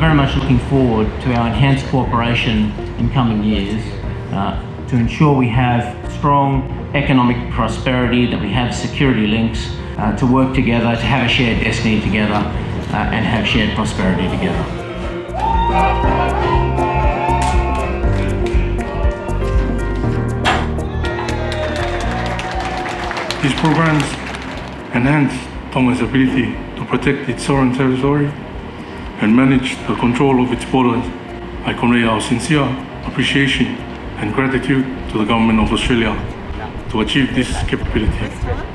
very much looking forward to our enhanced cooperation in coming years to ensure we have strong economic prosperity, that we have security links, to work together, to have a shared destiny together, and have shared prosperity together. These programs enhance Tonga's ability to protect its sovereign territory and manage the control of its borders. I convey our sincere appreciation and gratitude to the Government of Australia to achieve this capability.